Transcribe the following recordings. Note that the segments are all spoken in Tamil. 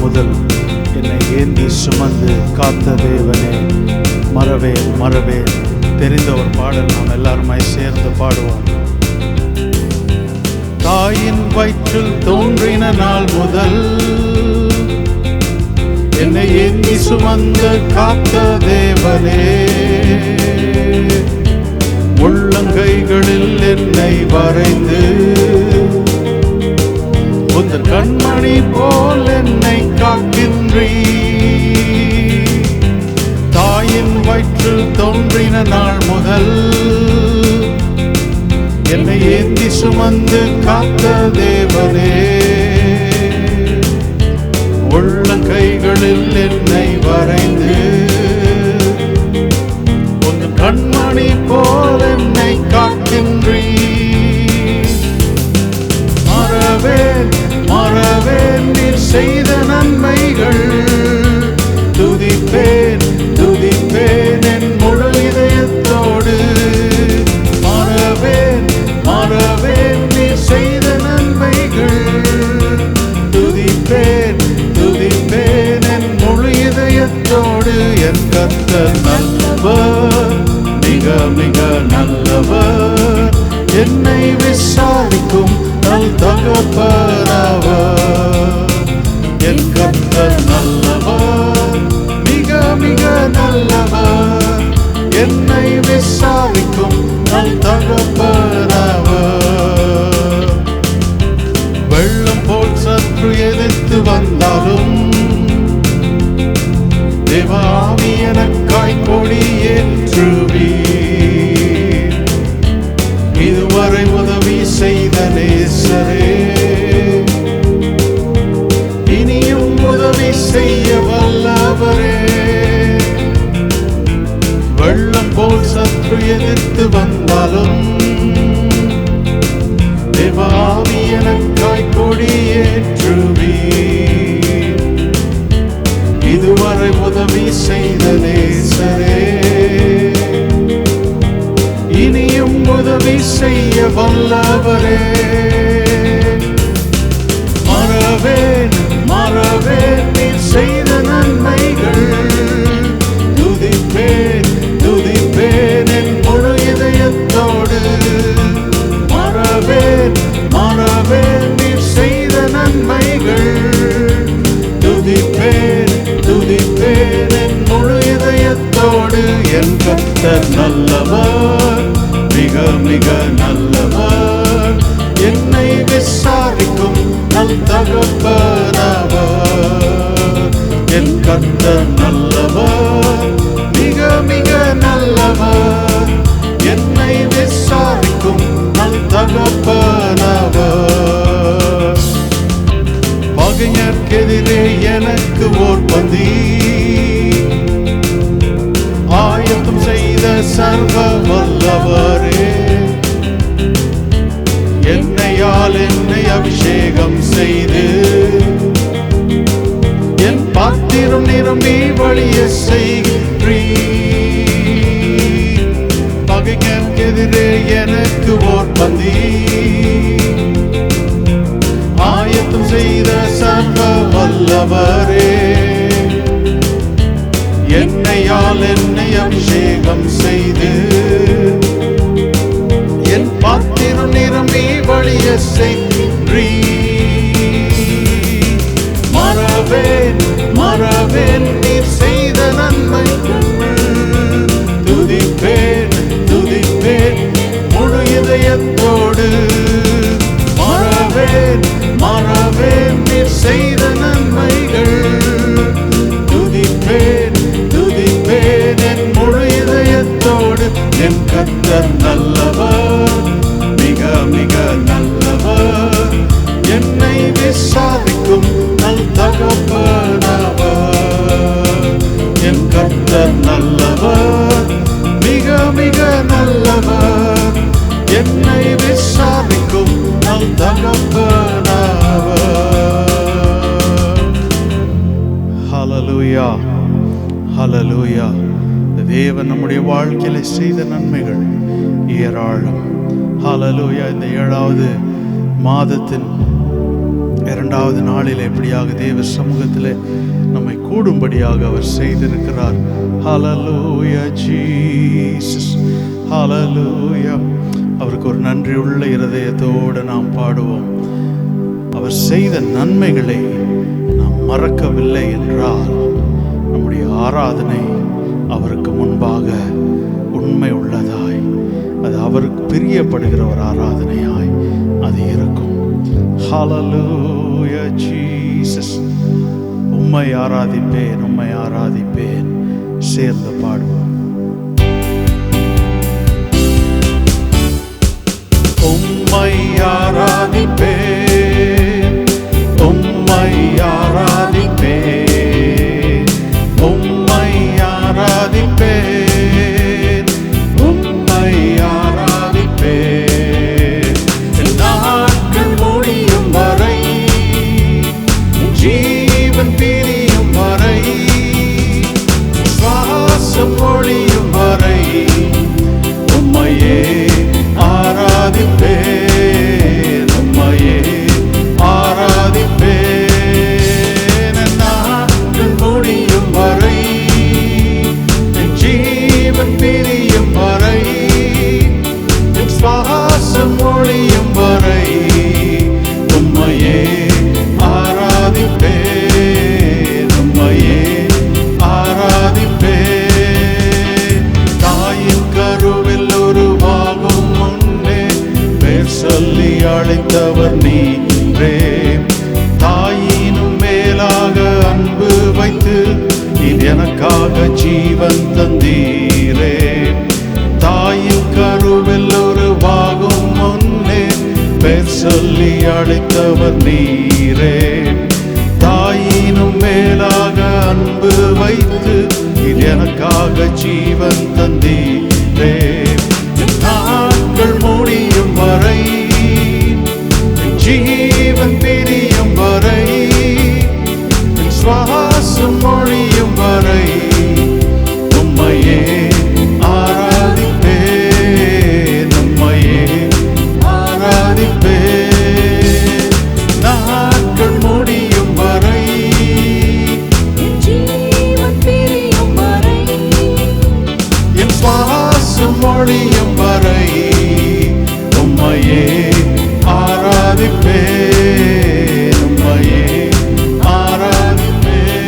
முதல் என்னை ஏந்தி சுமந்து காத்த தேவனே, மறவேன் மறவேன். தெரிந்த ஒரு பாடல் நாம் எல்லாருமாய் சேர்ந்து பாடுவோம். தாயின் வயிற்றில் தோன்றின நாள் முதல் என்னை ஏந்தி சுமந்து காத்த தேவனே, உள்ளங்கைகளில் என்னை வரைந்து உந்தன் கண்மணி போல் என்னை காக்கின்றீர். தாயின் வயிற்றில் தோன்றின நாள் முதல் என்னை ஏந்தி சுமந்து காத்த தேவனே, உள்ளங்கைகளில் என்னை வரைந்து உந்தன் கண்மணி போல் என்னை காக்கின்றீர். மறவேன் மறவேன் நீர் செய்த நன்மைகள், துதிப்பேன் துதிப்பேன் என் முழு இதயத்தோடு. மறவேன் மறவேன் நீர் செய்த நன்மைகள், துதிப்பேன் துதிப்பேன் என் முழு இதயத்தோடு. என் கர்த்தர் நல்லவர், மிக மிக நல்லவர், என்னை விசாரிக்கும் நல் தகப்பனவர். என் கர்த்தர் நல்லவர், மிக மிக நல்லவர், என்னை விசாரிக்கும் நல் தகப்பனவர். வெள்ளம் போல் சற்று எதிர்த்து வந்தாலும் தேவ ஆவி எனக்காய் கொடியேற்றுவீர். இதுவரை உதவி செய்த நேசரே, இனியும் உதவி செய்ய வல்லவரே. வெள்ளம் போல் சற்று எதிர்த்து வந்தாலும் தேவ ஆவி எனக்காய் கொடியேற்றுவீர். இதுவரை உதவி செய்த நேசரே, இனியும் உதவி செய்ய வல்லவரே. மறவேன் மறவேன் நீர் செய்த நன்மைகள், துதிப்பேன் துதிப்பேன் என் முழு இதயத்தோடு. மறவேன் மறவேன் நீர் செய்த நன்மைகள், துதிப்பேன் துதிப்பேன் என் முழு இதயத்தோடு. என் கர்த்தர் நல்லவர், மிக மிக நல்லவர், என்னை விசாரிக்கும் நல் தகப்பனவர். என் கர்த்தர் நல்லவர், மிக மிக நல்லவர், என்னை விசாரிக்கும் நல் தகப்பனவர். பகைஞர்க்கெதிரே எனக்கு ஓர் பந்தி ஆயத்தம் செய்த சர்வ வல்லவரே, என்னையால் என்னை அபிஷேகம் செய்து என் பாத்திரம் நிரம்பி வழிய செய்கின்றீர். பகைஞர்க்கெதிரே எனக்கு ஓர் பந்தி ஆயத்தம் செய்த சர்வ வல்லவரே, என்னையால் என்னை அபிஷேகம் செய்து என் பாத்திரம் நிரம்பி வழிய செய்கின்றீர். மறவேன் மறவேன் நீர் செய்த நன்மைகள், துதிப்பேன் துதிப்பேன் முழு இதயத்தோடு. மறவேன் மறவேன் நீர் செய்த நன்மைகள், துதிப்பேன் துதிப்பேன் என் முழு இதயத்தோடு. என் கர்த்தர் நல்லவர், மிக மிக நல்லவர், என்னை விசாரிக்கும் நல் தகப்பனவர். என் கர்த்தர் நல்லவர், மிக மிக நல்லவர், என்னை விசாரிக்கும் நல் தகப்பனவர். ஹல்லேலூயா ஹல்லேலூயா. தேவன் நம்முடைய வாழ்க்கையில செய்த நன்மைகள் ஏராளம். ஹல்லேலூயா. இந்த 7வது மாதத்தின் இரண்டாவது நாளில் எப்படியாக தேவ சமூகத்தில் நம்மை கூடும்படியாக அவர் செய்திருக்கிறார். ஹல்லேலூயா ஜீசஸ், ஹல்லேலூயா. அவருக்கு ஒரு நன்றி உள்ள இருதயத்தோடு நாம் பாடுவோம். அவர் செய்த நன்மைகளை நாம் மறக்கவில்லை என்றால் நம்முடைய ஆராதனை அவருக்கு முன்பாக உண்மை உள்ளதாய், அது அவருக்கு பிரியப்படுகிற ஒரு ஆராதனையாய் அது இருக்கும். ஹல்லேலூயா ஜீசஸ். உம்மை ஆராதிப்பேன், உம்மை ஆராதிப்பேன். சேர்ந்து பாடுவோம். உம்மை ஆராதிப்பேன், உம்மை ஆராதிப்பேன், உம்மை ஆராதிப்பேன், உம்மை ஆராதிப்பேன். நாட்கள் முடியும் வரை, ஜீவன் பிரியும் வரை, சுவாசம் ஒழியும் வரை உம்மையே ஆராதிப்பேன், உம்மையே ஆராதிப்பேன். நாட்கள் முடியும் வரை, ஜீவன் பிரியும் வரை, சுவாசம் ஒழியும் வரை உம்மையே ஆராதிப்பேன், உம்மையே ஆராதிப்பேன். தாயின் கருவில் உருவாகும் முன்னே பேர் சொல்லி அழைத்தவர் நீரே. தாயினும் மேலாக அன்பு வைத்து நீர் எனக்காக ஜீவன் தந்தீரே. தாயின் கருவில் உருவாகும் முன்னே பேர் சொல்லி அழைத்தவர் நீரே. தாயினும் மேலாக அன்பு வைத்து நீர் எனக்காக ஜீவன் தந்தீரே. நாட்கள் முடியும் வரை, ஜீவன் பிரியும் வரை, சுவாசம் ஒழியும் வரை உம்மையே ஆராதிப்பேன், உம்மையே ஆராதிப்பேன். நாட்கள் முடியும் வரை, ஜீவன் பிரியும் வரை, என் சுவாசம் ஒழியும் வரை உம்மையே ஆராதிப்பேன், உம்மையே ஆராதிப்பேன்.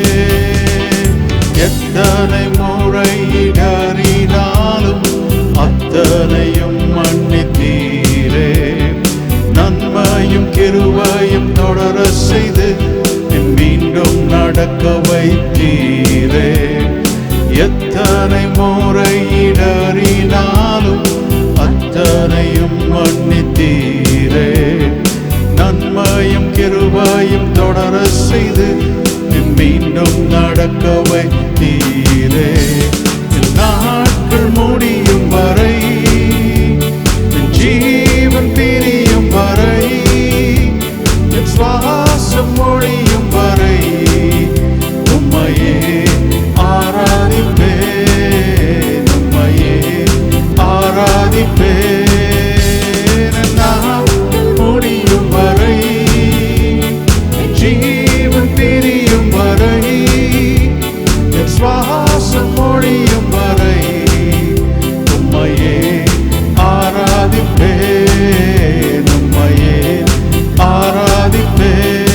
எத்தனை முறை இடறினாலும் அத்தனையும் மன்னித்தீரே. நன்மையும் கிருபையும் தொடர செய்து மீண்டும் நடக்க வைத்தீரே. எத்தனை முறை இடறினாலும் அத்தனையும் மன்னித்தீரே. நன்மையும் கிருபையும் தொடர செய்து மீண்டும் நடக்க வைத்தீரே. நாட்கள் முடியும் வரை, ஜீவன் பிரியும் வரை, சுவாசம் ஒழியும் வரை உம்மையே ஆராதிப்பேன், உம்மையே ஆராதிப்பேன். நாட்கள் முடியும் வரை, ஜீவன் பிரியும் வரை, சுவாசம் ஒழியும் வரை உம்மையே ஆராதிப்பேன், உம்மையே ஆராதிப்பேன்.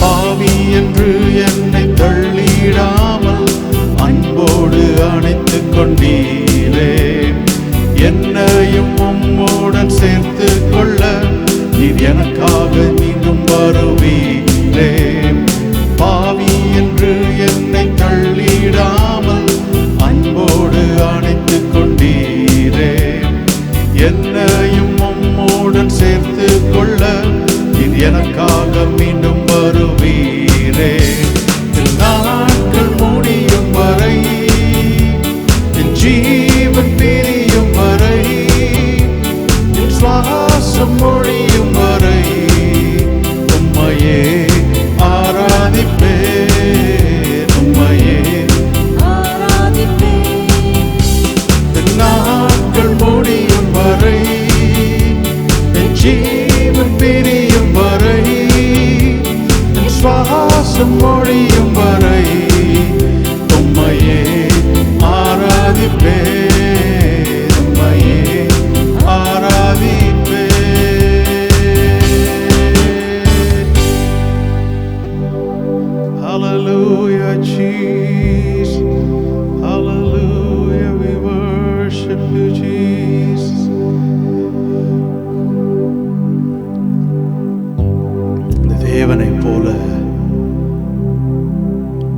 பாவி என்று என்னை தள்ளிடாமல் அன்போடு அணைத்துக் கொண்டீரே. என்னையும் உம்மோடன் சேர்த்து கொள்ள நீர் எனக்காக மீண்டும் வருவீரே. பாவி என்று என்னை தள்ளிடாமல் அன்போடு அணைத்துக் கொண்டீரே. என்னையும் உம்மோடன் சேர்த்து கொள்ள நீர் எனக்காக மீண்டும் வருவீரே. நாட்கள் முடியும் வரை, ஜீவன் பிரியும் வரை, சுவாசம் ஒழியும் வரை உம்மையே ஆராதிப்பேன், உம்மையே ஆராதிப்பேன். நாட்கள் முடியும் வரை, ஜீவன் பிரியும் வரை, சுவாசம் ஒழியும் வரை உம்மையே ஆராதிப்பே, உம்மையே ஆராதிப்பே. Hallelujah, Jesus. Hallelujah, we worship you, Jesus. இந்த தேவனை போல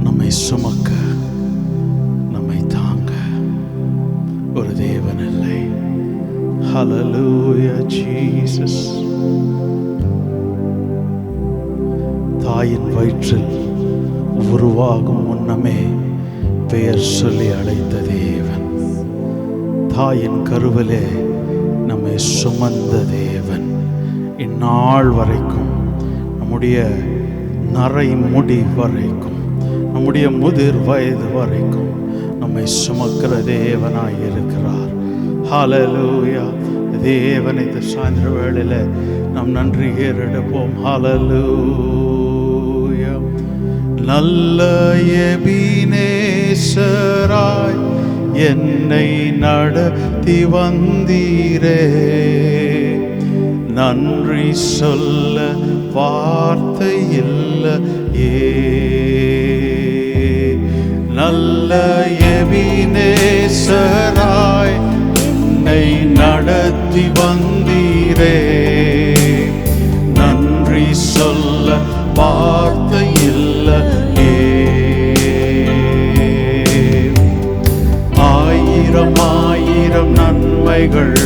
நம்மை சுமக்க, நம்மை தாங்க ஒரு தேவன் இல்லை. Hallelujah, Jesus. தாயின் வயிற்றில் உருவாகும் முன்னமே பெயர் சொல்லி அழைத்த தேவன், தாயின் கருவிலே நம்மை சுமந்த தேவன், இந்நாள் வரைக்கும் நம்முடைய நரை முடி வரைக்கும், நம்முடைய முதிர் வயது வரைக்கும் நம்மை சுமக்கிற தேவனாய் இருக்கிறார். ஹல்லேலூயா. தேவனை இந்த சாயந்திர வேளையில நாம் நன்றி ஏறெடுப்போம். ஹல்லேலூயா. நல்ல எபினேசராய் என்னை நடத்தி வந்தீரே, நன்றி சொல்ல வார்த்தை இல்லையே. நல்ல எபினேசராய் என்னை நடத்தி வந்தீரே, நன்றி சொல்ல வார்த்தை இல்லையே. ஆயிரம் ஆயிரம் நன்மைகள்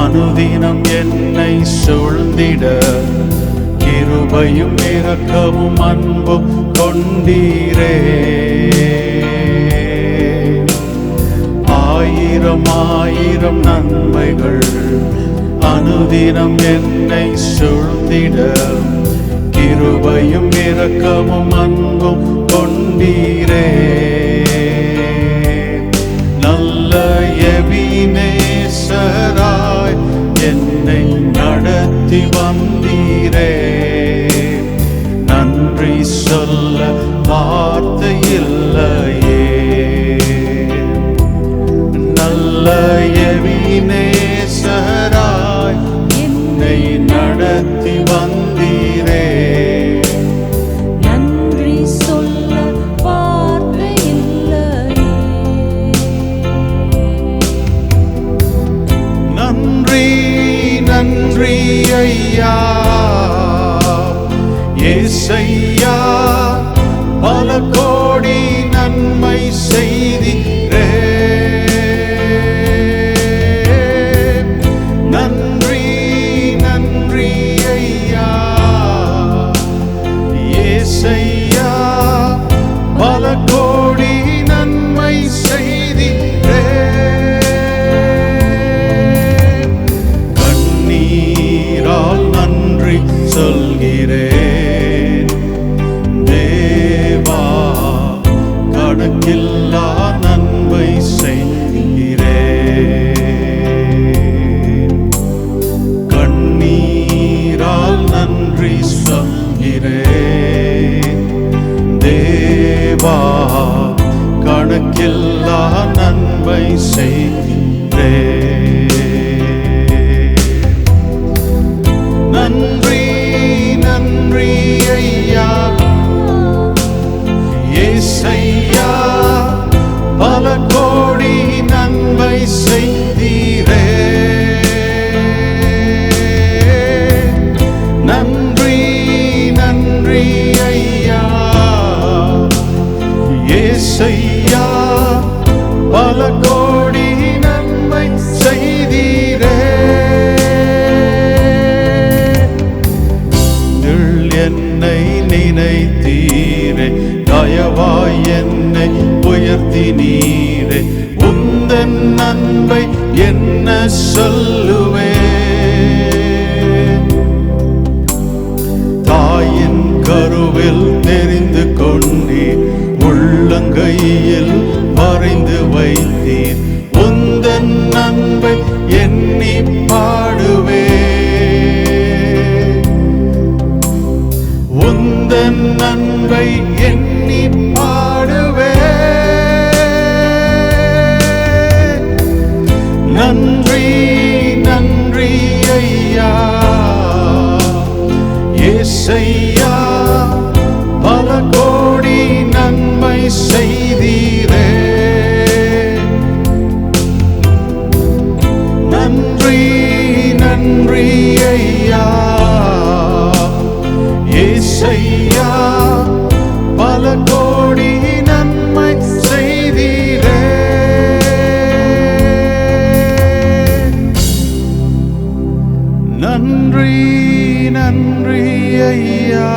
அனுதினம் என்னை சூழ்ந்திட, கிருபையும் இரக்கமும் அன்பும் கொண்டீரே. ஆயிரம் ஆயிரம் நன்மைகள் அனுதினம் என்னை சூழ்ந்திட, கிருபையும் இரக்கமும் அன்பும் கொண்டீரே. நல்ல எபினேசராய் என்னை நடத்தி வந்தீரே, நன்றி சொல்ல வார்த்தை இல்லையே. நல்ல எபினேசராய் என்னை நடத்தி வந்தீரே, நன்றி சொல்ல வார்த்தை இல்லையே. நன்றி நன்றி ஐயா ஏசையா, பல கோடி நன்மை செய்தீரே. நன்றி நன்றி ஐயா ஏசையா, பல கோடி நன்மை செய்தீரே. கண்ணீரால் நன்றி சொல்கிறேன் தேவா, கணக்கில்லா நன்மை செய்கிறேன். கண்ணீரால் நன்றி சொல்கிறேன் தேவா, கணக்கில்லா நன்மை செய்கிறேன். நன்றி நன்றி ஐயா ஏசையா, பல கோடி நன்மை செய்தீரே. நன்றி நன்றி ஐயா ஏசையா, பல கோடி நன்மை செய்தீரே. என்னை நினைத்தீரே, தயவாய் என்னை உயர்த்தினீரே, உந்தன் நன்மை என்ன சொல்லுவேன். தாயின் கருவில் தெரிந்து கொண்டீர், உள்ளங்கையில் வரைந்து வைத்தீர், உந்தன் நன்மை எண்ணி பாடுவேன். உந்தன் நன்மை நன்றி நன்றி ஐயா ஏசையா பல கோடி நன்மை செய்தீரே நன்றி நன்றி ஐயா ஏசையா பல கோடி நன்மை செய்தீரே நன்றி நன்றி ஐயா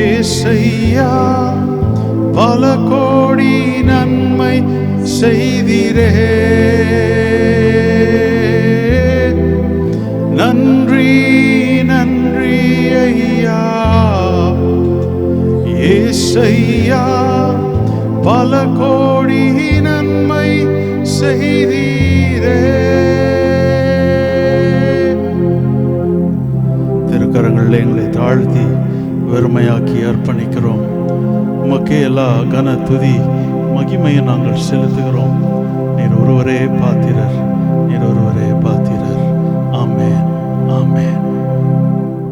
ஏசையா பல கோடி நன்மை செய்தீரே நன்றி நன்றி ஐயா ஏசையா பல கோடி நன்மை செய்தீரே. திருக்கரங்களில் எங்களை தாழ்த்தி வெறுமையாக்கி அர்ப்பணிக்கிறோம். உமக்கே எல்லா கன துதி மகிமையை நாங்கள் செலுத்துகிறோம். நீர் ஒருவரே பாத்திரர், நீர் ஒருவரே பாத்திரர். ஆமென், ஆமென்.